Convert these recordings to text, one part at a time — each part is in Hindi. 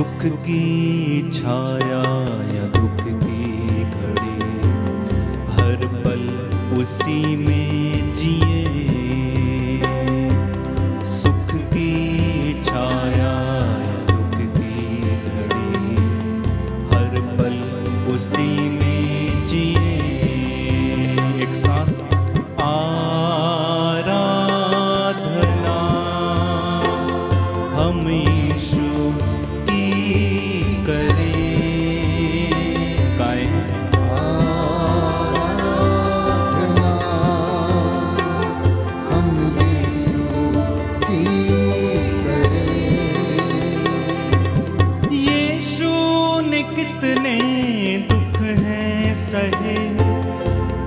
सुख की छाया या दुख की घड़ी, हर पल उसी में जिए। सुख की छाया या दुख की घड़ी, हर पल उसी में जिए। एक साथ आराधना हम यीशु की करें। गाएं आराधना हम यीशु की करें। यीशु ने कितने दुख हैं सहे,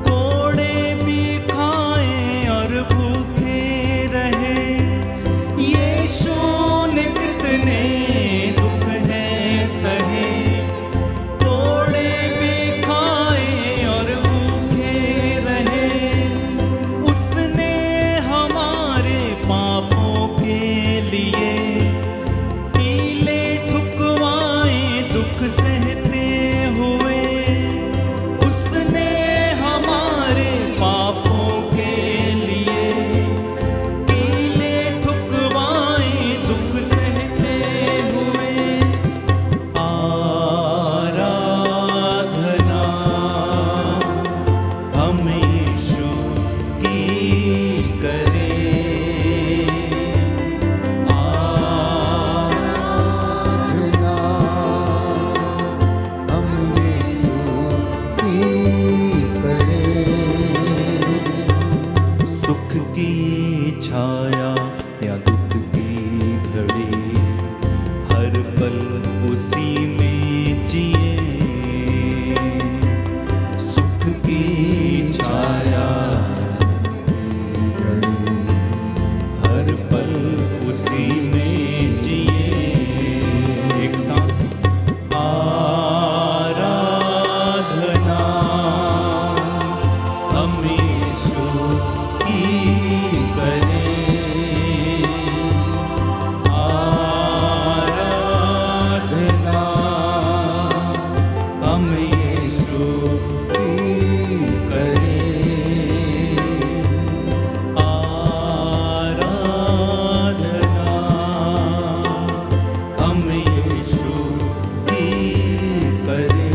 तोड़े भी खाए और भूखे रहे। यीशु ने कितने दुख हैं सहे, तोड़े भी खाए और भूखे रहे। उसने हमारे पापों के लिए कीले ठुकवाए दुख सहते हुए। उसने हमारे पापों के लिए कीले ठुकवाए दुख सहते हुए। आराधना हम यीशु की करें। आराधना हम यीशु की करें। सुख की छाया या दुख की घड़ी, हर पल उसी में जिए। सुख की छाया हर पल उसी में जिए। एक साथ आराधना हम यीशु की करें। आराधना हम यीशु की करें। आराधना हम यीशु की करें।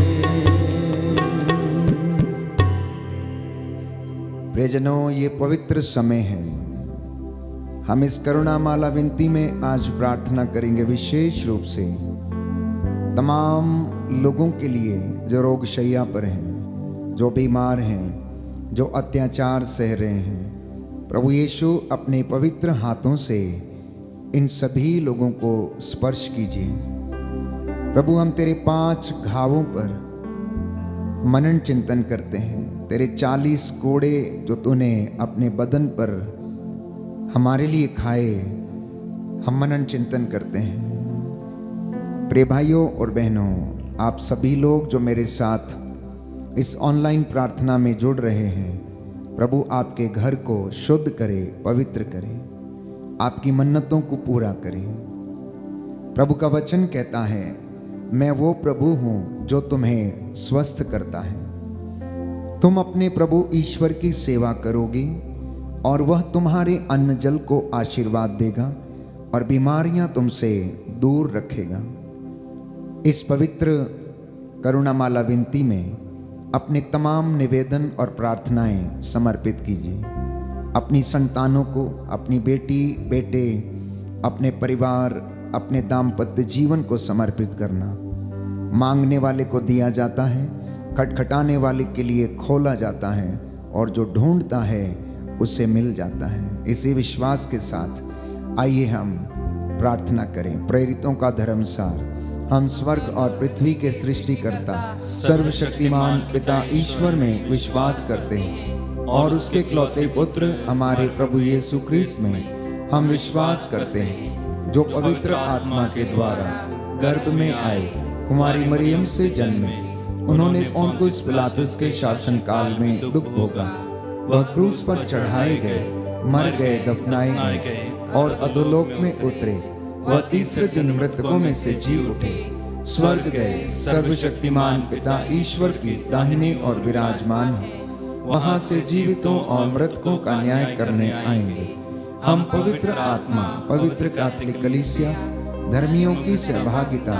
प्रियजनों, ये पवित्र समय है। हम इस करुणामाला विनती में आज प्रार्थना करेंगे विशेष रूप से तमाम लोगों के लिए जो रोग शैया पर हैं, जो बीमार हैं, जो अत्याचार सह रहे हैं। प्रभु यीशु अपने पवित्र हाथों से इन सभी लोगों को स्पर्श कीजिए। प्रभु, हम तेरे 5 घावों पर मनन चिंतन करते हैं। तेरे 40 कोड़े जो तूने अपने बदन पर हमारे लिए खाए, हम मनन चिंतन करते हैं। प्रिय भाइयों और बहनों, आप सभी लोग जो मेरे साथ इस ऑनलाइन प्रार्थना में जुड़ रहे हैं, प्रभु आपके घर को शुद्ध करे, पवित्र करे, आपकी मन्नतों को पूरा करे। प्रभु का वचन कहता है, मैं वो प्रभु हूं जो तुम्हें स्वस्थ करता है। तुम अपने प्रभु ईश्वर की सेवा करोगे और वह तुम्हारे अन्न जल को आशीर्वाद देगा और बीमारियां तुमसे दूर रखेगा। इस पवित्र करुणामाला विनती में अपने तमाम निवेदन और प्रार्थनाएं समर्पित कीजिए। अपनी संतानों को, अपनी बेटी बेटे, अपने परिवार, अपने दाम्पत्य जीवन को समर्पित करना। मांगने वाले को दिया जाता है, खटखटाने वाले के लिए खोला जाता है, और जो ढूंढता है उसे मिल जाता है। इसी विश्वास के साथ आइए हम प्रार्थना करें। प्रेरितों का धर्मसार, हम स्वर्ग और पृथ्वी के सृष्टिकर्ता सर्वशक्तिमान पिता ईश्वर में विश्वास करते हैं और उसके इकलौते पुत्र हमारे प्रभु यीशु क्रिस्त में हम विश्वास करते हैं, जो पवित्र आत्मा के द्वारा गर्भ में आए, कुमारी मरियम से जन्मे, उन्होंने पोंतुस पिलातुस के शासन काल में दुख भोगा, वह क्रूस पर चढ़ाए गए, मर गए, दफनाए गए और अधोलोक में उतरे, वह तीसरे दिन मृतकों में से जी उठे, स्वर्ग गए, सर्वशक्तिमान पिता ईश्वर की दाहिने और विराजमान है। वहां से जीवितों और मृतकों का न्याय करने आएंगे। हम पवित्र आत्मा, पवित्र कैथोलिक कलीसिया, धर्मियों की सहभागिता,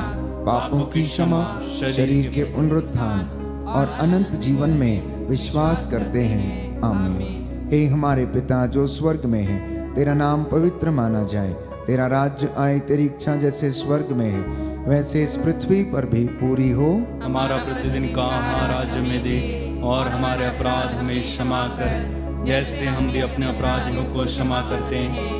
पापों की क्षमा, शरीर के पुनरुत्थान और अनंत जीवन में विश्वास करते हैं। आमीन। हे हमारे पिता जो स्वर्ग में है, तेरा नाम पवित्र माना जाए। तेरा राज्य आए, तेरी इच्छा जैसे स्वर्ग में है वैसे इस पृथ्वी पर भी पूरी हो। हमारा प्रतिदिन का आहार आज हमें दे, और हमारे अपराध हमें क्षमा कर जैसे हम भी अपने अपराधियों को क्षमा करते हैं,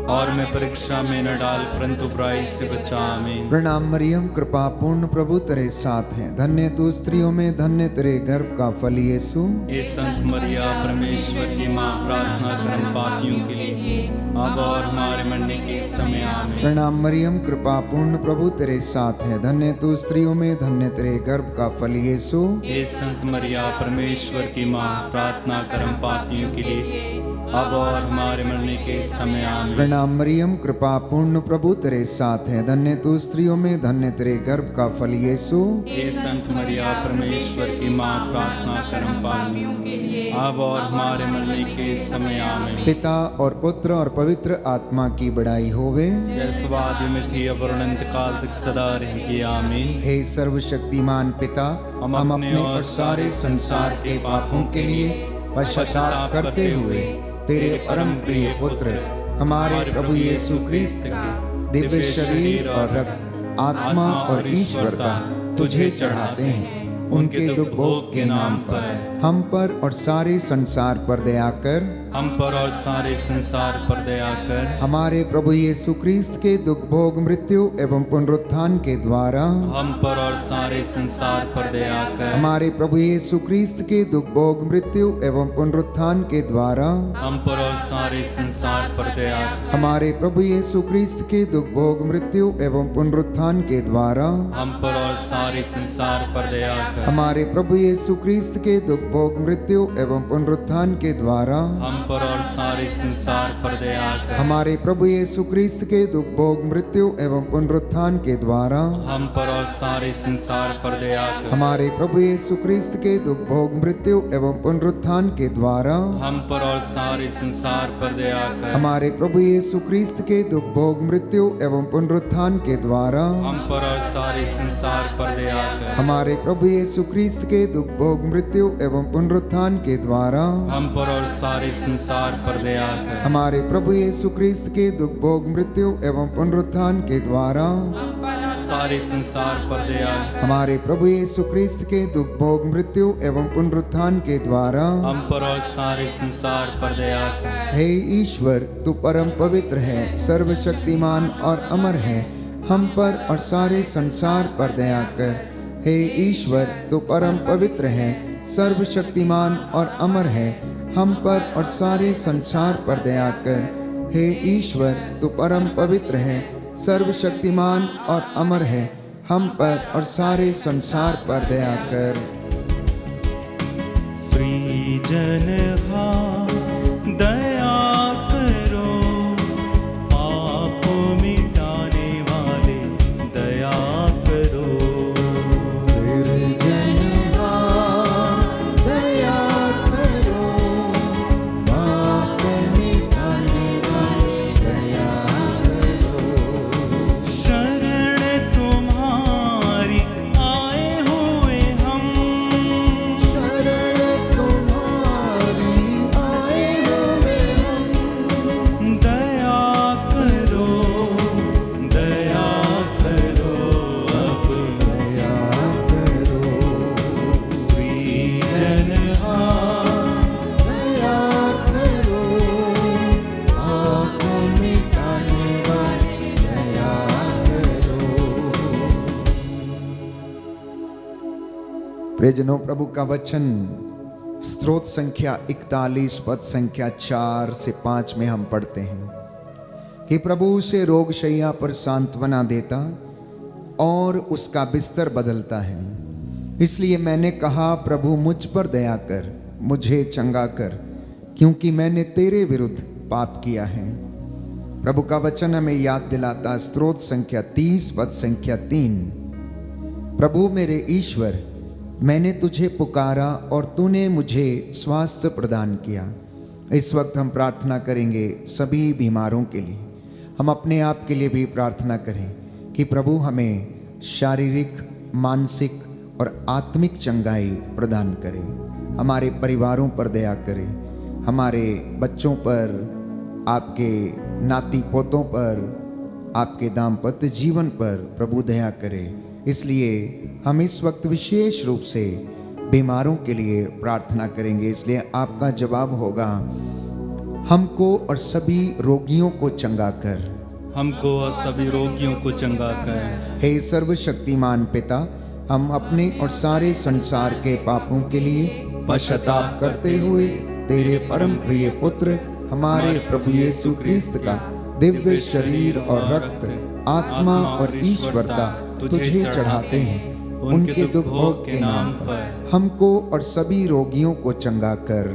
और मैं परीक्षा में न डाल परंतु बुराई से बचा। आमीन। प्रणाम मरियम, कृपा पूर्ण प्रभु तेरे साथ है। धन्य तू स्त्रियों में, धन्य तेरे गर्भ का फल यीशु। हे संत मरिया परमेश्वर की माँ, प्रार्थना कर हम पापियों के लिए अब और हमारे मरने के समय। आमीन। प्रणाम मरियम, कृपा पूर्ण प्रभु तेरे साथ है। धन्य तू स्त्रियों में, धन्य तेरे गर्भ का फल यीशु। हे संत मरिया परमेश्वर की माँ, प्रार्थना कर हम पापियों के लिए अब और हमारे मरने के समय। आमीन। प्रणाम मरियम, कृपा पूर्ण प्रभु तेरे साथ है। धन्य तू स्त्रियों में, धन्य तेरे गर्भ का फल यीशु। हे संत मरिया परमेश्वर की माँ, प्रार्थना कर हम पापियों के लिए अब और हमारे मरने के समय। आमीन। पिता और पुत्र और पवित्र आत्मा की बड़ाई होवे, जैसे वादी में थी अब और अनंत काल तक सदा रहेगी। आमीन। हे सर्वशक्तिमान पिता, हम अपने और सारे संसार के पापों के लिए पश्चाताप करते हुए तेरे परम प्रिय पुत्र हमारे प्रभु यीशु क्रिस्त के दिव्य शरीर और रक्त, आत्मा और ईश्वरता तुझे चढ़ाते हैं। उनके दुख भोग के नाम पर हम पर और सारे संसार पर दया कर। हम पर और सारे संसार पर दया कर। हमारे प्रभु यीशु क्रिस्त के दुख भोग, मृत्यु एवं पुनरुत्थान के द्वारा हम पर और सारे संसार पर दया कर। हमारे प्रभु यीशु क्रिस्त के दुख भोग, मृत्यु एवं पुनरुत्थान के द्वारा हम पर और सारे संसार पर दया कर। हमारे प्रभु यीशु क्रिस्त के दुख भोग, मृत्यु एवं पुनरुत्थान के द्वारा हम पर और सारे संसार पर दया कर। हमारे प्रभु यीशु क्रिस्त के दुख भोग, मृत्यु एवं पुनरुत्थान के द्वारा हम पर और सारे संसार पर दया कर। हमारे प्रभु यीशु क्रिस्त के दुख भोग, मृत्यु एवं पुनरुत्थान के द्वारा हम पर और सारे संसार पर दया कर। हमारे प्रभु यीशु क्रिस्त के दुख भोग, मृत्यु एवं पुनरुत्थान के द्वारा हम पर और सारे संसार पर दया कर। हमारे प्रभु यीशु क्रिस्त के दुख भोग, मृत्यु एवं पुनरुत्थान के द्वारा हम पर और सारे संसार पर दया कर। हमारे प्रभु यीशु क्रिस्त के दुख भोग, मृत्यु एवं पुनरुत्थान के द्वारा हम पर और सारे संसार पर दया कर। हमारे प्रभु यीशु क्रिस्त के दुख भोग, मृत्यु एवं पुनरुत्थान के द्वारा सारे संसार पर दया कर। हमारे प्रभु यीशु क्रिस्त के दुख भोग, मृत्यु एवं पुनरुत्थान के द्वारा हम पर और सारे संसार पर दया कर। हे ईश्वर, तू परम पवित्र है, सर्वशक्तिमान और अमर है। हम पर और सारे संसार पर दया कर। हे ईश्वर, तू परम पवित्र है, सर्वशक्तिमान और अमर है। हम पर और सारे संसार पर दया कर। हे ईश्वर, तू परम पवित्र है, सर्वशक्तिमान और अमर है। हम पर और सारे संसार पर दया कर। सृजनहा दया करो, पाप मिटाने वाले दया करो। सृजनहा दया करो, पाप मिटाने वाले दया करो। शरण तुम्हारी आए हुए हम, शरण तुम्हारी आए हुए हम। दया करो, दया करो अब, दया करो, सृजनहा दया करो, पाप मिटाने वाले दया करो। प्रियजनों, प्रभु का वचन स्तोत्र संख्या 41 पद संख्या 4 से 5 में हम पढ़ते हैं कि प्रभु उसे रोग शैया पर सांत्वना देता और उसका बिस्तर बदलता है। इसलिए मैंने कहा, प्रभु मुझ पर दया कर, मुझे चंगा कर, क्योंकि मैंने तेरे विरुद्ध पाप किया है। प्रभु का वचन हमें याद दिलाता स्तोत्र संख्या 30 पद संख्या 3 प्रभु मेरे ईश्वर, मैंने तुझे पुकारा और तूने मुझे स्वास्थ्य प्रदान किया। इस वक्त हम प्रार्थना करेंगे सभी बीमारों के लिए। हम अपने आप के लिए भी प्रार्थना करें कि प्रभु हमें शारीरिक, मानसिक और आत्मिक चंगाई प्रदान करे। हमारे परिवारों पर दया करे, हमारे बच्चों पर, आपके नाती पोतों पर, आपके दाम्पत्य जीवन पर प्रभु दया करे। इसलिए हम इस वक्त विशेष रूप से बीमारों के लिए प्रार्थना करेंगे। इसलिए आपका जवाब होगा, हमको और सभी रोगियों को चंगा कर। हमको और सभी रोगियों को चंगा कर। हे सर्वशक्तिमान पिता, हम अपने और सारे संसार के पापों के लिए पश्चाताप करते हुए तेरे परम प्रिय पुत्र हमारे प्रभु यीशु क्रिस्त का दिव्य शरीर और रक्त, आत्मा और ईश्वरता तुझे चढ़ाते हैं। उनके दुख भोग के नाम पर हमको और सभी रोगियों को चंगा कर।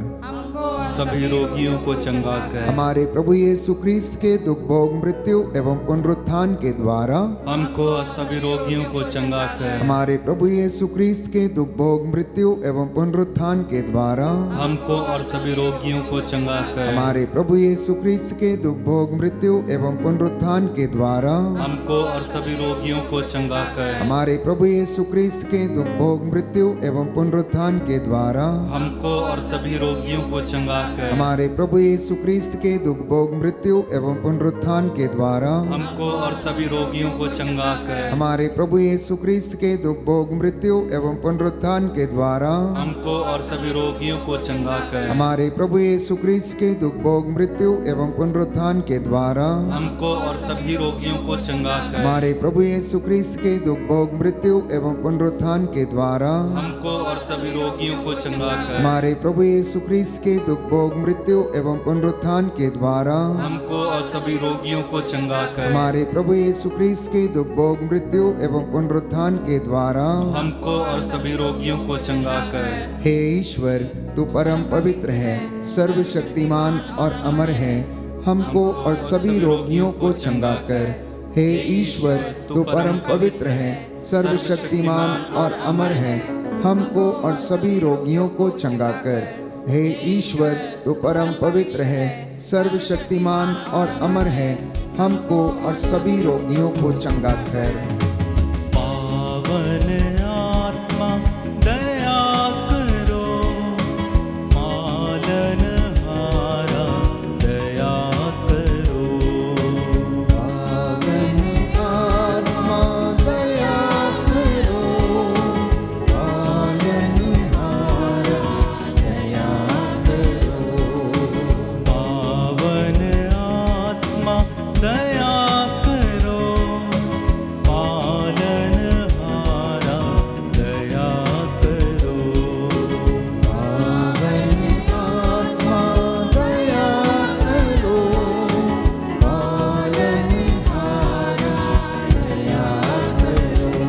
सभी रोगियों को चंगा कर। हमारे प्रभु यीशु क्रिस्त के दुख भोग, मृत्यु एवं पुनरुत्थान के द्वारा हमको और सभी रोगियों को चंगा कर। हमारे प्रभु यीशु क्रिस्त के दुख भोग, मृत्यु एवं पुनरुत्थान के द्वारा हमको और सभी रोगियों को चंगा कर। हमारे प्रभु यीशु क्रिस्त के दुख भोग, मृत्यु एवं पुनरुत्थान के द्वारा हमको और सभी रोगियों को चंगा कर। हमारे प्रभु यीशु क्रिस्त के दुख भोग, मृत्यु एवं पुनरुत्थान के द्वारा हमको और सभी रोगियों को चंगा कर। हमारे प्रभु यीशु क्रिस्त के दुख भोग, मृत्यु एवं पुनरुत्थान के द्वारा हमको और सभी रोगियों को चंगा कर। हमारे प्रभु यीशु क्रिस्त के दुख भोग, मृत्यु एवं पुनरुत्थान के द्वारा हमको और सभी रोगियों को चंगा कर। हमारे प्रभु यीशु क्रिस्त के दुख भोग, मृत्यु एवं पुनरुत्थान के द्वारा हमको और सभी रोगियों को चंगा कर। हमारे प्रभु यीशु क्रिस्त के दुख भोग, मृत्यु एवं पुनरुत्थान के द्वारा हमको और सभी रोगियों को चंगा कर। हमारे प्रभु यीशु क्रिस्त के दुख भोग, मृत्यु एवं पुनरुत्थान के द्वारा हमको और सभी रोगियों को चंगा कर। हमारे प्रभु यीशु क्रिस्त के दुख भोग, मृत्यु एवं पुनरुत्थान के द्वारा हमको और सभी रोगियों को चंगा कर। हे ईश्वर, तू परम पवित्र है, सर्वशक्तिमान और अमर है। हमको और सभी रोगियों को चंगा कर। हे ईश्वर, तू परम पवित्र है, सर्वशक्तिमान और अमर है। हमको और सभी रोगियों को चंगा कर। हे ईश्वर, तू परम पवित्र है, सर्वशक्तिमान और अमर है। हमको और सभी रोगियों को चंगा कर। पावन आत्मा दया करो, पालनहारा दया करो। पावन आत्मा दया करो, पालनहारा दया करो। पावन आत्मा दया करो, पालनहारा दया करो। पावन आत्मा दया करो, पालनहारा दया करो।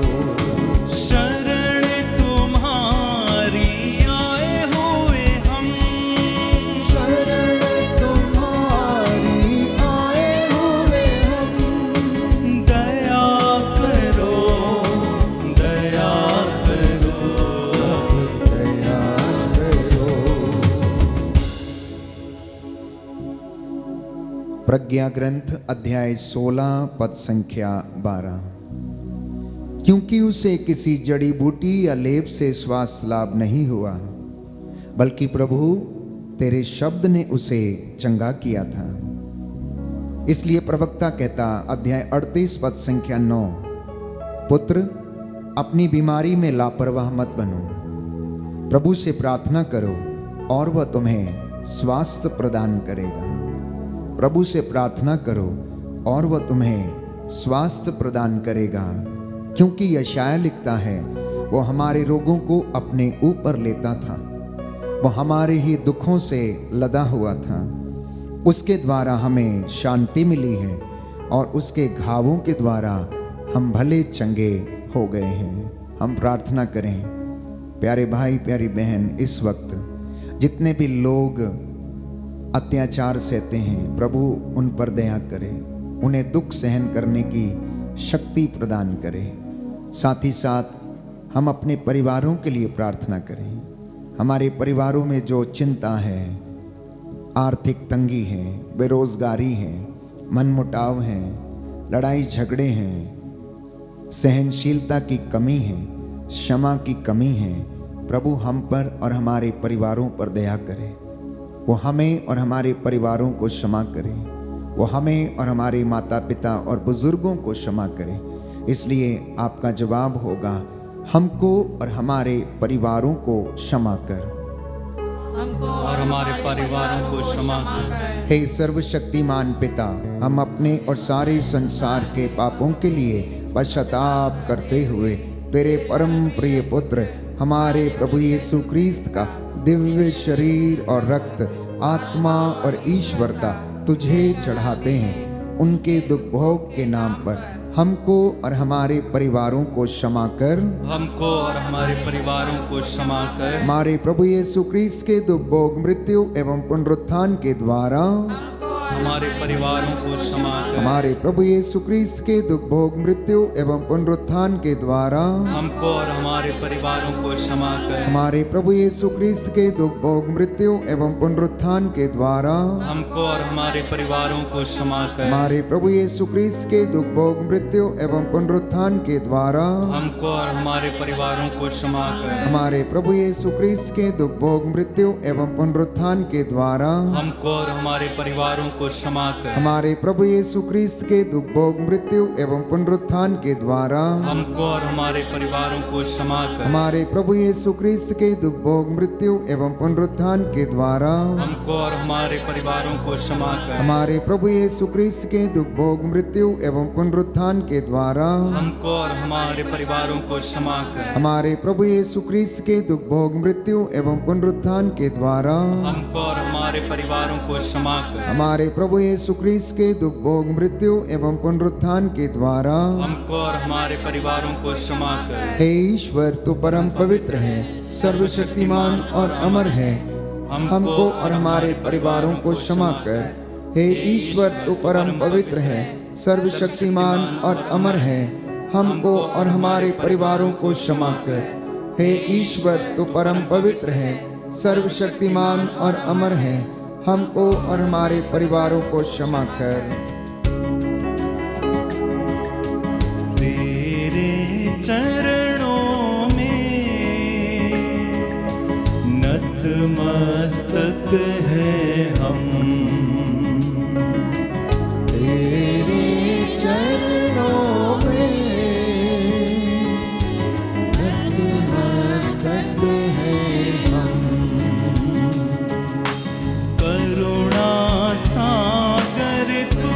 शरण तुम्हारी आए हुए हम, शरण तुम्हारी आए हुए हम। दया करो, दया करो, दया करो। प्रज्ञा ग्रंथ अध्याय 16 पद संख्या 12। क्योंकि उसे किसी जड़ी बूटी या लेप से स्वास्थ्य लाभ नहीं हुआ, बल्कि प्रभु तेरे शब्द ने उसे चंगा किया था। इसलिए प्रवक्ता कहता, अध्याय 38 पद संख्या 9, पुत्र अपनी बीमारी में लापरवाह मत बनो, प्रभु से प्रार्थना करो और वह तुम्हें स्वास्थ्य प्रदान करेगा। प्रभु से प्रार्थना करो और वह तुम्हें स्वास्थ्य प्रदान करेगा। क्योंकि यशायाह लिखता है, वो हमारे रोगों को अपने ऊपर लेता था, वो हमारे ही दुखों से लदा हुआ था। उसके द्वारा हमें शांति मिली है और उसके घावों के द्वारा हम भले चंगे हो गए हैं। हम प्रार्थना करें, प्यारे भाई प्यारी बहन, इस वक्त जितने भी लोग अत्याचार सहते हैं, प्रभु उन पर दया करे, उन्हें दुख सहन करने की शक्ति प्रदान करे। साथ ही साथ हम अपने परिवारों के लिए प्रार्थना करें। हमारे परिवारों में जो चिंता है, आर्थिक तंगी है, बेरोजगारी है, मनमुटाव है, लड़ाई झगड़े हैं, सहनशीलता की कमी है, क्षमा की कमी है, प्रभु हम पर और हमारे परिवारों पर दया करे। वो हमें और हमारे परिवारों को क्षमा करे। वो हमें और हमारे माता पिता और बुजुर्गों को क्षमा करे। इसलिए आपका जवाब होगा, हमको और हमारे परिवारों को क्षमा कर। और हमारे परिवारों को क्षमा कर। हे सर्वशक्तिमान पिता, हम अपने और सारे संसार के पापों के लिए पश्चाताप करते हुए तेरे परम प्रिय पुत्र हमारे प्रभु यीशु क्रिस्त का दिव्य शरीर और रक्त, आत्मा और ईश्वरता तुझे चढ़ाते हैं। उनके दुख भोग के नाम पर हमको और हमारे परिवारों को क्षमा कर। हमको और हमारे परिवारों को क्षमा कर। हमारे प्रभु यीशु क्रिस्त के दुख भोग, मृत्यु एवं पुनरुत्थान के द्वारा हमारे परिवारों को क्षमा कर। हमारे प्रभु यीशु क्रिस्त के दुख भोग, मृत्यु एवं पुनरुत्थान के द्वारा हमको और हमारे परिवारों को क्षमा कर। हमारे प्रभु यीशु क्रिस्त के दुख भोग, मृत्यु एवं पुनरुत्थान के द्वारा हमको और हमारे परिवारों को क्षमा कर। हमारे प्रभु यीशु क्रिस्त के दुख भोग, मृत्यु एवं पुनरुत्थान के द्वारा हमको और हमारे परिवारों को क्षमा कर। हमारे प्रभु यीशु क्रिस्त के दुख भोग, मृत्यु एवं पुनरुत्थान के द्वारा हमको और हमारे परिवारों को क्षमा कर। हमारे प्रभु यीशु क्रिस्त के दुख भोग, मृत्यु एवं पुनरुत्थान के द्वारा हमको और हमारे परिवारों को क्षमा कर। हमारे प्रभु यीशु क्रिस्त के दुख भोग, मृत्यु एवं पुनरुत्थान के द्वारा हमको और हमारे परिवारों को क्षमा कर। हमारे प्रभु यीशु क्रिस्त के दुख भोग, मृत्यु एवं पुनरुत्थान के द्वारा हमको और हमारे परिवारों को क्षमा कर। हमारे प्रभु यीशु क्रिस्त के दुख भोग, मृत्यु एवं पुनरुत्थान के द्वारा हमको और हमारे परिवारों को क्षमा कर। हमारे प्रभु यीशु क्रिस्त के दुख भोग, मृत्यु एवं पुनरुत्थान के द्वारा हमको और हमारे परिवारों को क्षमा कर। हे ईश्वर, तू परम पवित्र है, सर्वशक्तिमान और अमर है, हमको और हमारे परिवारों को क्षमा कर। हे ईश्वर, तू परम पवित्र है, सर्वशक्तिमान और अमर है, हमको और हमारे परिवारों को क्षमा कर। हे ईश्वर, तू परम पवित्र है, सर्वशक्तिमान और अमर है, हमको और हमारे परिवारों को क्षमा कर। तेरे चरणों में नतमस्तक है हम। तेरे चरणों में नतमस्तक है हम। करुणा सागर तू,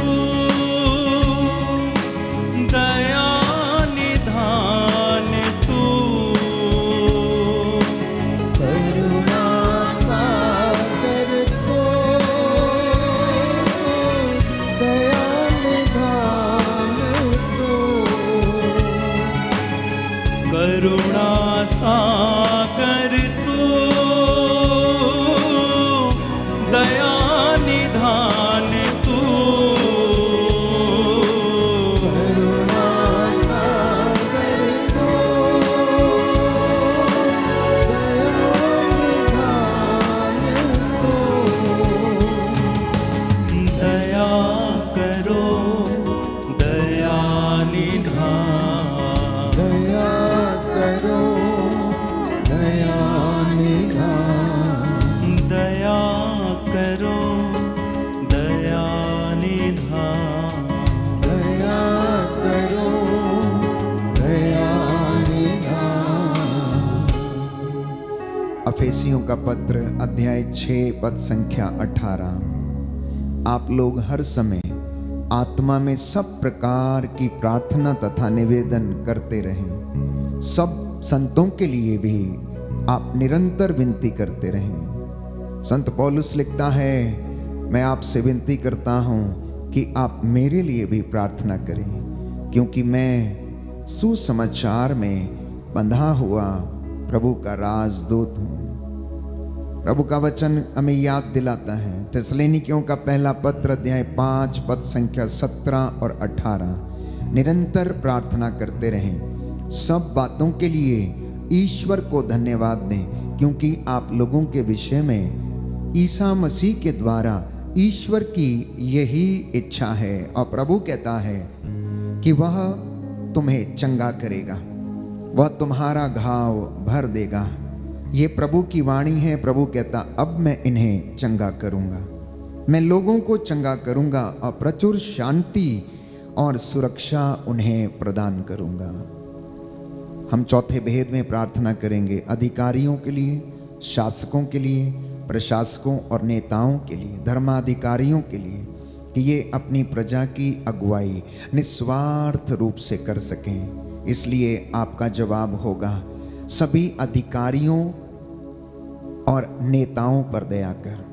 दया निधान तू। करुणा सागर को दया निधान को। करुणा सागर तू, दया निधान तू। करुणा सागर को दया निधान। दया करो, दया निधान। दया करो, दया निधान। दया करो, दया निधान। दया करो, दया निधान। अफेसियों का पत्र अध्याय 6 पद संख्या 18। आप लोग हर समय आत्मा में सब प्रकार की प्रार्थना तथा निवेदन करते रहें। सब संतों के लिए भी आप निरंतर विनती करते रहें। संत पौलुस लिखता है, मैं आपसे विनती करता हूं कि आप मेरे लिए भी प्रार्थना करें, क्योंकि मैं सुसमाचार में बंधा हुआ प्रभु का राजदूत हूं। प्रभु का वचन हमें याद दिलाता है, थिस्सलुनीकियों का पहला पत्र अध्याय 5 पद संख्या 17 और 18। निरंतर प्रार्थना करते रहें, सब बातों के लिए ईश्वर को धन्यवाद दें, क्योंकि आप लोगों के विषय में ईसा मसीह के द्वारा ईश्वर की यही इच्छा है। और प्रभु कहता है कि वह तुम्हें चंगा करेगा, वह तुम्हारा घाव भर देगा। ये प्रभु की वाणी है। प्रभु कहता, अब मैं इन्हें चंगा करूंगा, मैं लोगों को चंगा करूंगा और प्रचुर शांति और सुरक्षा उन्हें प्रदान करूंगा। हम चौथे भेद में प्रार्थना करेंगे अधिकारियों के लिए, शासकों के लिए, प्रशासकों और नेताओं के लिए, धर्माधिकारियों के लिए, कि ये अपनी प्रजा की अगुवाई निस्वार्थ रूप से कर सकें। इसलिए आपका जवाब होगा, सभी अधिकारियों और नेताओं पर दया कर।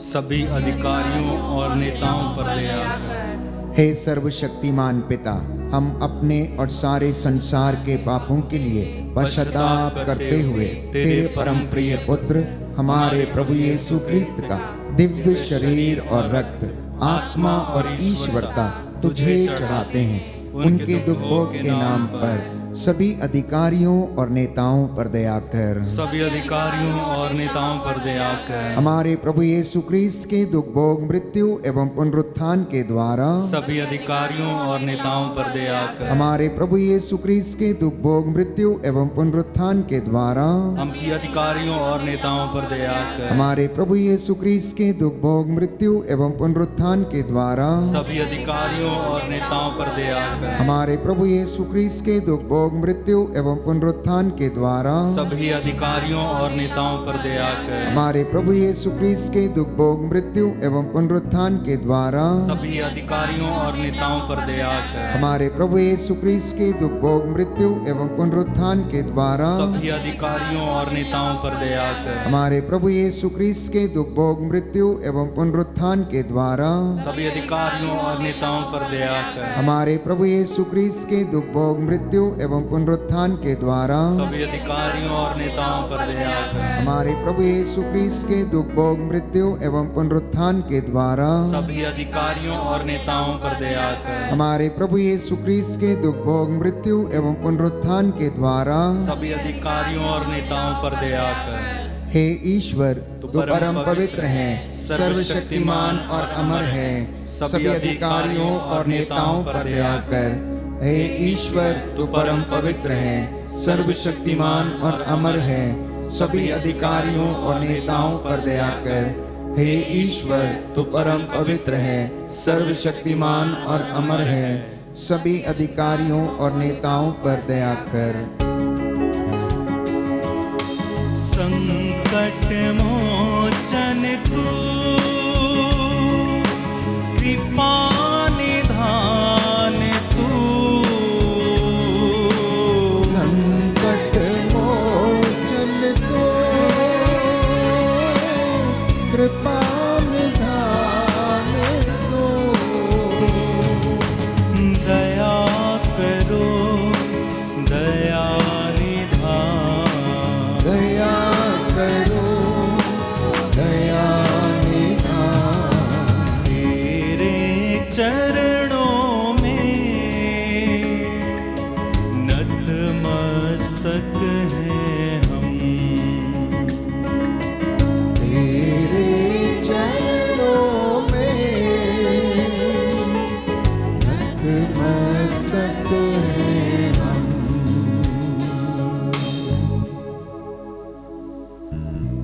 सभी अधिकारियों और नेताओं पर दया कर। हे सर्वशक्तिमान पिता, हम अपने और सारे संसार के पापों के लिए पश्चाताप करते हुए तेरे परम प्रिय पुत्र हमारे प्रभु यीशु क्रिस्त का दिव्य शरीर और रक्त, आत्मा और ईश्वरता तुझे चढ़ाते हैं। उनके दुख भोग के नाम पर सभी अधिकारियों और नेताओं पर दया कर। सभी अधिकारियों और नेताओं पर दया कर। हमारे प्रभु यीशु क्रिस्त के दुख भोग, मृत्यु एवं पुनरुत्थान के द्वारा सभी अधिकारियों और नेताओं पर दया कर। हमारे प्रभु यीशु क्रिस्त के दुख भोग, मृत्यु एवं पुनरुत्थान के द्वारा हम की अधिकारियों और नेताओं पर दया कर। हमारे प्रभु यीशु क्रिस्त के दुख भोग, मृत्यु एवं पुनरुत्थान के द्वारा सभी अधिकारियों और नेताओं पर दया कर। हमारे प्रभु यीशु क्रिस्त के दुख भोग, मृत्यु एवं पुनरुत्थान के द्वारा सभी अधिकारियों और नेताओं पर दया कर। हमारे प्रभु यीशु क्रिस्त के दुख भोग, मृत्यु एवं पुनरुत्थान के द्वारा सभी अधिकारियों और नेताओं पर दया कर। हमारे प्रभु यीशु क्रिस्त के दुख भोग, मृत्यु एवं पुनरुत्थान के द्वारा सभी अधिकारियों और नेताओं पर दया कर। हमारे प्रभु यीशु क्रिस्त के दुख भोग, मृत्यु एवं पुनरुत्थान के द्वारा सभी अधिकारियों और नेताओं पर दया कर। हमारे प्रभु यीशु क्रिस्त के दुख भोग, मृत्यु एवं पुनरुत्थान के द्वारा सभी अधिकारियों और नेताओं पर दया कर। हमारे प्रभु यीशु क्रिस्त के दुख भोग, मृत्यु एवं पुनरुत्थान के द्वारा सभी अधिकारियों और नेताओं पर दया कर। हमारे प्रभु यीशु क्रिस्त के दुख भोग, मृत्यु एवं पुनरुत्थान के द्वारा सभी अधिकारियों और नेताओं पर दया कर। हे ईश्वर, तू परम पवित्र है, सर्वशक्तिमान और अमर है, सभी अधिकारियों और नेताओं पर दया कर। हे ईश्वर, तू परम पवित्र है, सर्वशक्तिमान और अमर है, सभी अधिकारियों और नेताओं पर दया कर। हे ईश्वर, तू परम पवित्र है, सर्वशक्तिमान और अमर है, सभी अधिकारियों और नेताओं पर दया कर। संकट मोचन तू, कृपा निधान तू, संकट मोचन तू, कृपा निधान तू, दया करो दया निधान, दया करो दया निधान। तेरे चरणों में नतमस्तक हैं हम, तेरे चरणों में नतमस्तक हैं हम।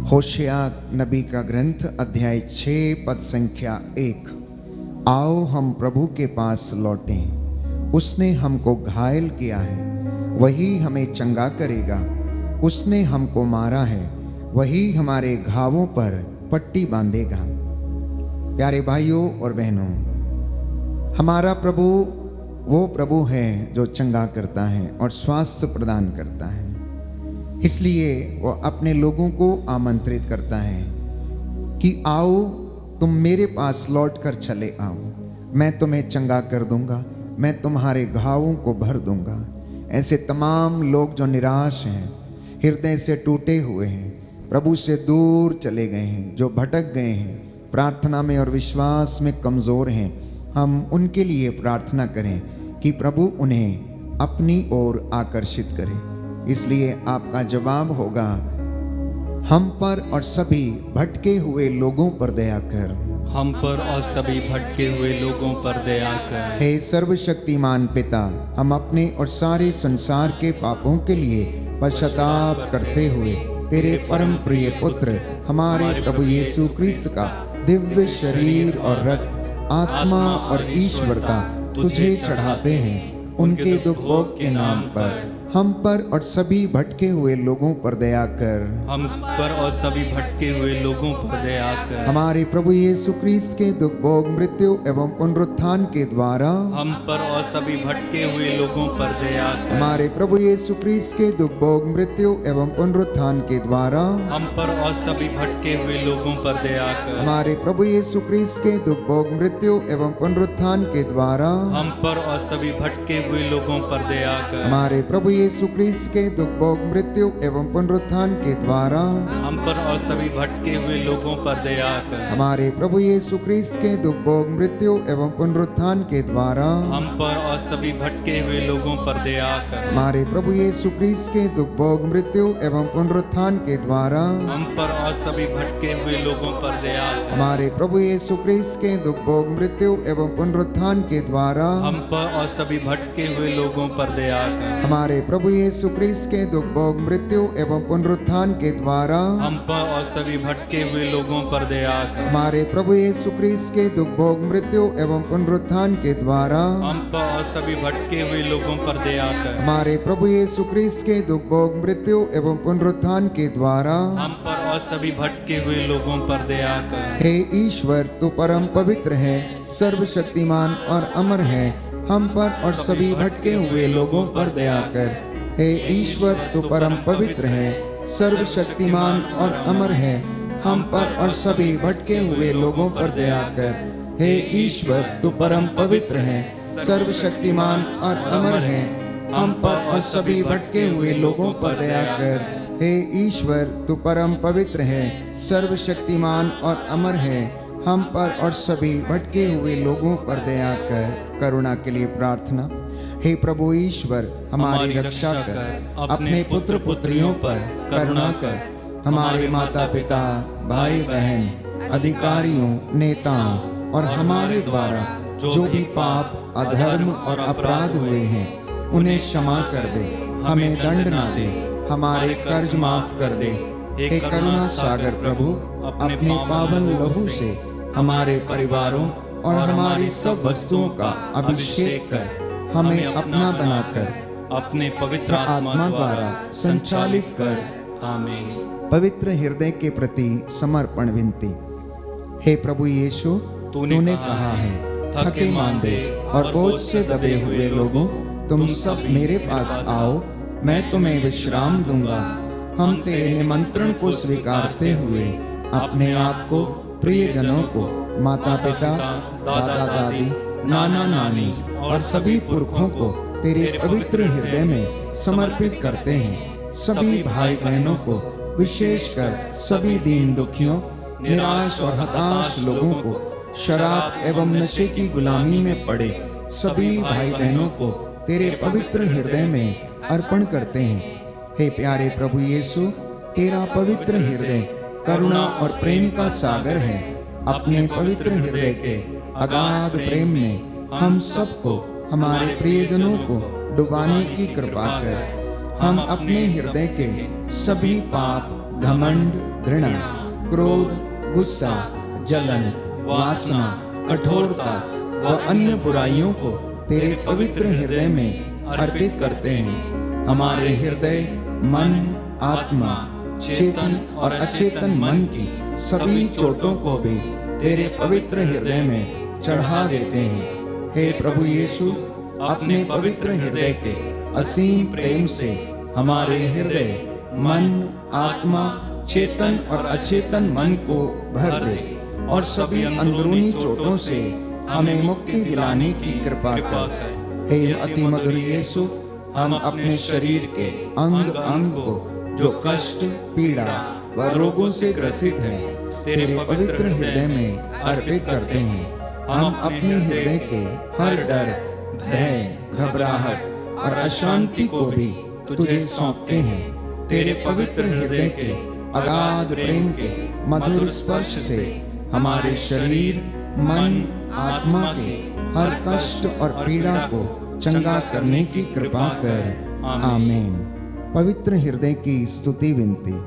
होशिया नबी का ग्रंथ अध्याय 6 पद संख्या 1। आओ हम प्रभु के पास लौटें, उसने हमको घायल किया है, वही हमें चंगा करेगा। उसने हमको मारा है, वही हमारे घावों पर पट्टी बांधेगा। प्यारे भाइयों और बहनों, हमारा प्रभु वो प्रभु है जो चंगा करता है और स्वास्थ्य प्रदान करता है। इसलिए वो अपने लोगों को आमंत्रित करता है कि आओ तुम मेरे पास लौट कर चले आओ, मैं तुम्हें चंगा कर दूंगा, मैं तुम्हारे घावों को भर दूंगा। ऐसे तमाम लोग जो निराश हैं, हृदय से टूटे हुए हैं, प्रभु से दूर चले गए हैं, जो भटक गए हैं, प्रार्थना में और विश्वास में कमज़ोर हैं, हम उनके लिए प्रार्थना करें कि प्रभु उन्हें अपनी ओर आकर्षित करे। इसलिए आपका जवाब होगा, हम पर और सभी भटके हुए लोगों पर दया कर। हम पर और सभी भटके हुए लोगों पर दया कर। हे सर्वशक्तिमान पिता, हम अपने और सारे संसार के पापों के लिए पश्चाताप करते हुए तेरे परम प्रिय पुत्र हमारे प्रभु यीशु क्रिस्त का दिव्य शरीर और रक्त, आत्मा और ईश्वरता तुझे चढ़ाते हैं। उनके दुख भोग के नाम पर हम पर और सभी भटके हुए लोगों पर दया कर। हम पर और सभी भटके हुए लोगों पर दया कर। हमारे प्रभु यीशु क्रिस्त के दुख भोग, मृत्यु एवं पुनरुत्थान के द्वारा हम पर और सभी भटके हुए लोगों पर दया कर। हमारे प्रभु यीशु क्रिस्त के दुख भोग, मृत्यु एवं पुनरुत्थान के द्वारा हम पर और सभी भटके हुए लोगों पर दया कर। हमारे प्रभु यीशु क्रिस्त के दुख भोग, मृत्यु एवं पुनरुत्थान के द्वारा हम पर और सभी भटके हुए लोगों पर दया कर। हमारे प्रभु यीशु क्रिस्त के दुख भोग, मृत्यु एवं पुनरुत्थान के द्वारा हम पर और सभी भटके हुए लोगों पर दया कर। हमारे प्रभु यीशु क्रिस्त के दुख भोग, मृत्यु एवं पुनरुत्थान के द्वारा हम पर और सभी भटके हुए लोगों पर दया कर। हमारे प्रभु यीशु क्रिस्त के दुख भोग, मृत्यु एवं पुनरुत्थान के द्वारा हम पर और सभी भटके हुए लोगों पर दया कर। हमारे प्रभु यीशु क्रिस्त के दुख भोग, मृत्यु एवं पुनरुत्थान के द्वारा हम पर और सभी भटके हुए लोगों पर दया कर। हमारे प्रभु यीशु क्रिस्त के दुख भोग, मृत्यु एवं पुनरुत्थान के द्वारा हम पर और सभी भटके हुए लोगों पर दया कर। हमारे प्रभु यीशु क्रिस्त के दुख भोग, मृत्यु एवं पुनरुत्थान के द्वारा हम पर और सभी भटके हुए लोगों पर दया कर। हमारे प्रभु यीशु क्रिस्त के दुख भोग, मृत्यु एवं पुनरुत्थान के द्वारा हम पर और सभी भटके हुए लोगों पर दया कर। हे ईश्वर, तू परम पवित्र है, सर्वशक्तिमान और अमर है, हम पर और सभी भटके हुए लोगों पर दया कर। हे ईश्वर, तू परम पवित्र है, सर्वशक्तिमान और अमर है, हम पर और सभी भटके हुए लोगों पर दया कर। हे ईश्वर, तू परम पवित्र है, सर्वशक्तिमान और अमर है, हम पर और सभी भटके हुए लोगों पर दया कर। हे ईश्वर, तू परम पवित्र है, सर्वशक्तिमान और अमर है, हम पर और सभी भटके हुए लोगों पर दया कर। करुणा के लिए प्रार्थना। हे प्रभु ईश्वर, हमारी रक्षा कर, अपने पुत्र पुत्रियों पर करुणा कर। हमारे माता पिता, भाई बहन, अधिकारियों, नेताओं और हमारे द्वारा जो भी पाप, अधर्म और अपराध हुए हैं, उन्हें क्षमा कर दे, हमें दंड ना दे, हमारे कर्ज माफ कर दे। हे करुणा सागर प्रभु, अपने पावन लहू से हमारे परिवारों और हमारी सब वस्तुओं का अभिषेक कर, हमें अपना बनाकर अपने पवित्र आत्मा द्वारा संचालित कर। आमीन। पवित्र हृदय के प्रति समर्पण विनती। हे प्रभु यीशु, तूने कहा है, थके मांदे और बोझ से दबे हुए लोगों, तुम सब मेरे पास आओ, मैं तुम्हें विश्राम दूंगा। हम तेरे निमंत्रण को स्वीकारते हुए अपने आप को, प्रियजनों को, माता पिता, दादा दादी, नाना नानी और सभी पुरखों को तेरे पवित्र हृदय में समर्पित करते हैं। सभी भाई बहनों को, विशेषकर सभी दीन दुखियों, निराश और हताश लोगों को, शराब एवं नशे की गुलामी में पड़े सभी भाई बहनों को तेरे पवित्र हृदय में अर्पण करते हैं। हे प्यारे प्रभु यीशु, तेरा पवित्र हृदय करुणा और प्रेम का सागर है। अपने पवित्र हृदय के अगाध प्रेम में हम सबको, हमारे प्रियजनों को डुबाने की कृपा कर। हम अपने हृदय के सभी पाप, घमंड, घृणा, क्रोध, गुस्सा, जलन, वासना, कठोरता व अन्य बुराइयों को तेरे पवित्र हृदय में अर्पित करते हैं। हमारे हृदय, मन, आत्मा, चेतन और अचेतन मन की सभी चोटों को भी तेरे पवित्र हृदय में चढ़ा देते हैं। हे प्रभु यीशु, अपने पवित्र हृदय के असीम प्रेम से हमारे हृदय, मन, आत्मा, चेतन और अचेतन मन को भर दे और सभी अंदरूनी चोटों से हमें मुक्ति दिलाने की कृपा कर। हे अति मधुर यीशु, हम अपने शरीर के अंग अंग को जो कष्ट, पीड़ा व रोगों से ग्रसित है, तेरे पवित्र हृदय में अर्पित करते हैं। हम अपने हृदय के हर डर, भय, घबराहट और अशांति को भी तुझे सौंपते हैं। तेरे पवित्र हृदय के अगाध प्रेम के मधुर स्पर्श से हमारे शरीर, मन, आत्मा के हर कष्ट और पीड़ा को चंगा करने की कृपा कर। आमीन। पवित्र हृदय की स्तुति विनती।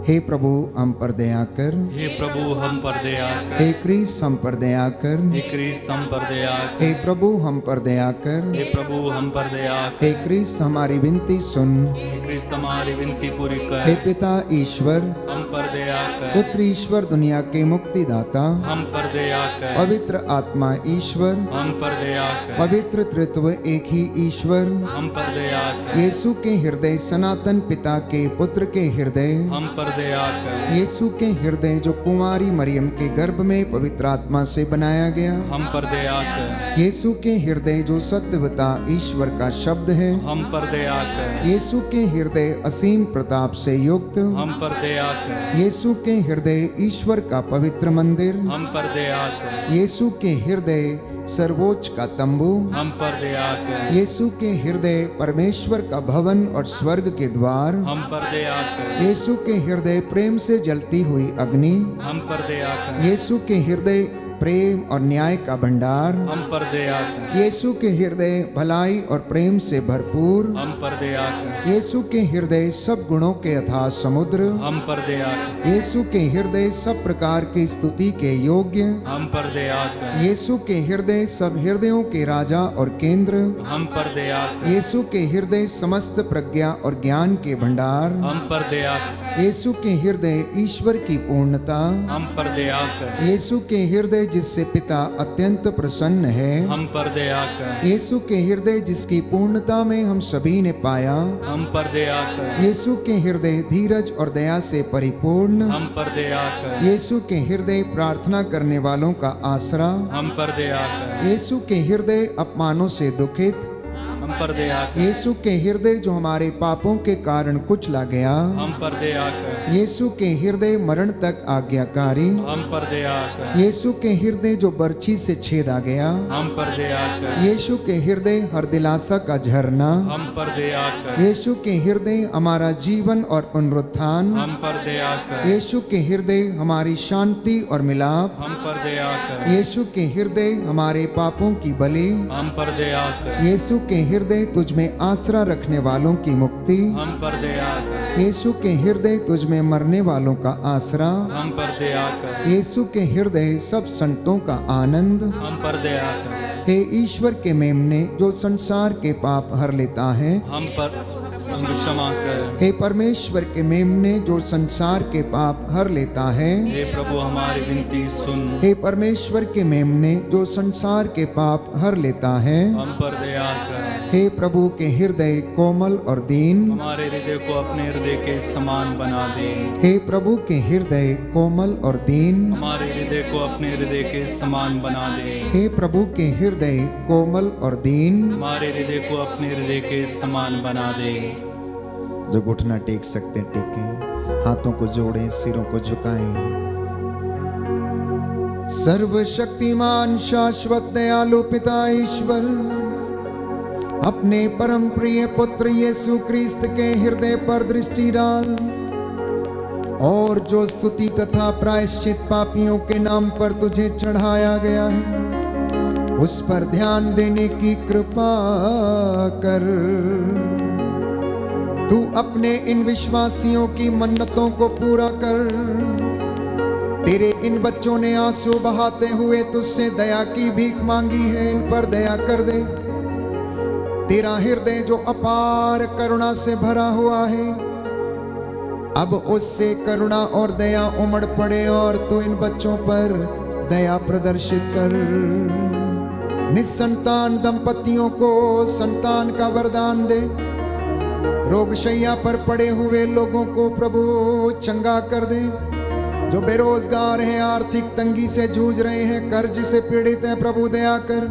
हे प्रभु हम पर दया कर। हे प्रभु हम पर दया कर। हे क्रीस्त हम पर दया कर। हे क्रीस्त हम पर दया कर। हे प्रभु हम पर दया कर। हे प्रभु हम पर दया कर। हे क्रीस्त हमारी विनती सुन। हे क्रीस्त हमारी विनती पूरी हे कर। पिता ईश्वर, हम पर दया कर। पुत्र ईश्वर, दुनिया के मुक्तिदाता, हम पर दया कर। पवित्र आत्मा ईश्वर, हम पर दया कर। पवित्र त्रित्व एक ही ईश्वर, हम पर दया कर। यीशु के हृदय, सनातन पिता के पुत्र के हृदय, हम पर दया कर। यीशु के हृदय जो कुंवारी मरियम के गर्भ में पवित्र आत्मा से बनाया गया, हम पर दया कर। यीशु के हृदय जो सत्यवता ईश्वर का शब्द है, हम पर दया कर। यीशु के हृदय असीम प्रताप से युक्त, हम पर दया कर। यीशु के हृदय ईश्वर का पवित्र मंदिर, हम पर दया कर। यीशु के हृदय सर्वोच्च का तंबू, हम पर दया कर। यीशु के हृदय परमेश्वर का भवन और स्वर्ग के द्वार, हम पर दया कर। यीशु के हृदय प्रेम से जलती हुई अग्नि, हम पर दया कर। यीशु के हृदय प्रेम और न्याय का भंडार, हम पर दया कर। यीशु के हृदय भलाई और प्रेम से भरपूर, हम पर दया कर। यीशु के हृदय सब गुणों के अथाह समुद्र, हम पर दया कर। यीशु के हृदय सब प्रकार की स्तुति के योग्य, हम पर दया कर। यीशु के हृदय सब हृदयों के राजा और केंद्र, हम पर दया कर। यीशु के हृदय समस्त प्रज्ञा और ज्ञान के भंडार, हम पर दया कर। यीशु के हृदय ईश्वर की पूर्णता, हम पर दया कर। यीशु के हृदय जिससे पिता अत्यंत प्रसन्न है, हम पर दया कर। यीशु के हृदय जिसकी पूर्णता में हम सभी ने पाया, हम पर दया कर। यीशु के हृदय धीरज और दया से परिपूर्ण, हम पर दया कर। यीशु के हृदय प्रार्थना करने वालों का आसरा, हम पर दया कर। यीशु के हृदय अपमानों से दुखित, हम पर दया कर। यीशु के हृदय जो हमारे पापों के कारण कुचला गया, हम पर दया कर। यीशु के हृदय मरण तक आज्ञाकारी, हम पर दया कर। यीशु के हृदय जो बर्छी से छेदा गया, हम पर दया कर। यीशु के हृदय हर दिलासा का झरना, हम पर दया कर। यीशु के हृदय हमारा जीवन और पुनरुत्थान, हम पर दया कर। यीशु के हृदय हमारी शांति और मिलाप, हम पर दया कर। यीशु के हृदय हमारे पापों की बलि, हम पर दया कर। यीशु के हृदय तुझ में आसरा रखने वालों की मुक्ति, हम पर दया कर। यीशु के हृदय तुझ में मरने वालों का आसरा, हम पर दया कर। यीशु के हृदय सब संतों का आनंद, हम पर दया कर। हे ईश्वर के मेमने जो संसार के पाप हर लेता है, हम पर क्षमा कर। हे परमेश्वर के मेमने जो संसार के पाप हर लेता है, हे प्रभु हमारी विनती सुन। हे परमेश्वर के मेमने जो संसार के पाप हर लेता है, हम पर दया कर। हे प्रभु के हृदय कोमल और दीन, हमारे हृदय को अपने हृदय के समान बना दे। हे प्रभु के हृदय कोमल और दीन, हमारे हृदय को अपने हृदय के समान बना दे। हे प्रभु के हृदय कोमल और दीन। हमारे हृदय को अपने हृदय के समान बना दे। जो घुटना टेक सकते हैं टेकें, हाथों को जोड़ें, सिरों को झुकाएं। सर्वशक्तिमान शाश्वत दयालु पिता ईश्वर अपने परम प्रिय पुत्र यीशु क्रिस्त के हृदय पर दृष्टि डाल और जो स्तुति तथा प्रायश्चित पापियों के नाम पर तुझे चढ़ाया गया है, उस पर ध्यान देने की कृपा कर। तू अपने इन विश्वासियों की मन्नतों को पूरा कर। तेरे इन बच्चों ने आंसू बहाते हुए तुझसे दया की भीख मांगी है, इन पर दया कर दे। तेरा हृदय जो अपार करुणा से भरा हुआ है, अब उससे करुणा और दया उमड़ पड़े और तू इन बच्चों पर दया प्रदर्शित कर। निसंतान दंपतियों को संतान का वरदान दे। रोगशैया पर पड़े हुए लोगों को प्रभु चंगा कर दे। जो बेरोजगार हैं, आर्थिक तंगी से जूझ रहे हैं, कर्ज से पीड़ित हैं, प्रभु दया कर।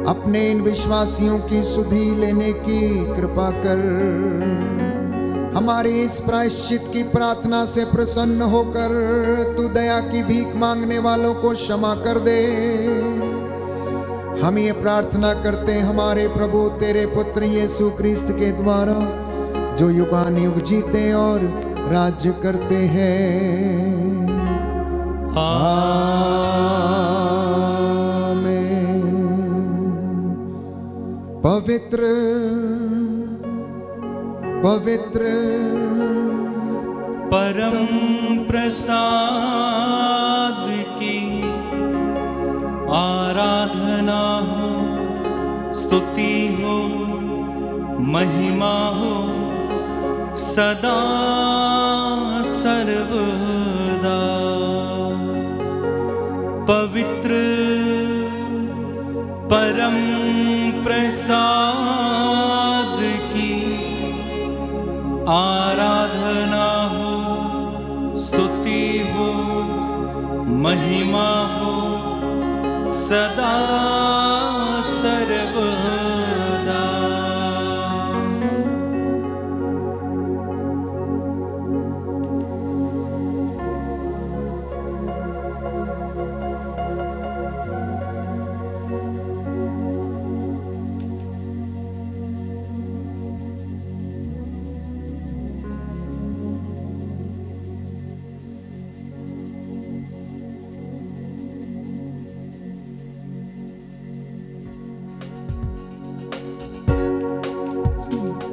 अपने इन विश्वासियों की सुधि लेने की कृपा कर। हमारी इस प्रायश्चित की प्रार्थना से प्रसन्न होकर तू दया की भीख मांगने वालों को क्षमा कर दे। हम ये प्रार्थना करते हैं हमारे प्रभु तेरे पुत्र यीशु क्रिस्त के द्वारा, जो युगानुयुग जीते और राज्य करते हैं। आमीन। पवित्र पवित्र परम प्रसाद की आराधना हो, स्तुति हो, महिमा हो सदा सर्वदा। पवित्र परम प्रसाद की आराधना हो, स्तुति हो, महिमा हो सदा सर्वदा।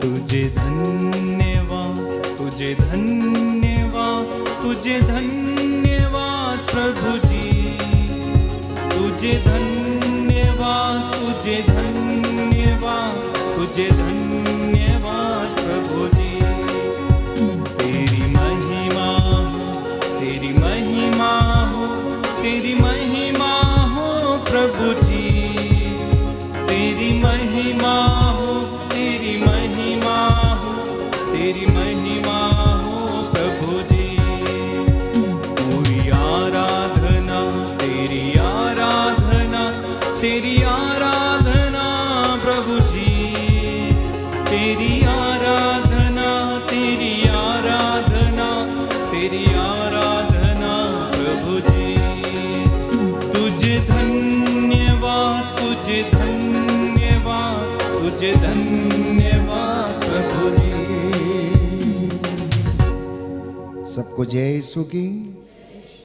तुझे धन्यवाद, तुझे धन्यवाद, तुझे धन्यवाद प्रभु जी। तुझे धन्यवाद, तुझे धन्यवाद, तुझे धन्यवाद प्रभु जी। तेरी महिमा हो, तेरी महिमा हो, तेरी महिमा हो प्रभु जी। तेरी महिमा हो, तेरी महिमा हो, तेरी महिमा हो प्रभु जी। पूरी आराधना, तेरी आराधना, तेरी आराधना प्रभु जी। तेरी आराधना, तेरी आराधना, तेरी आराधना प्रभु जी। तुझे धन्यवाद, तुझे धन्यवाद, तुझे धन्यवाद प्रभु जी। सबको जय यीशु की।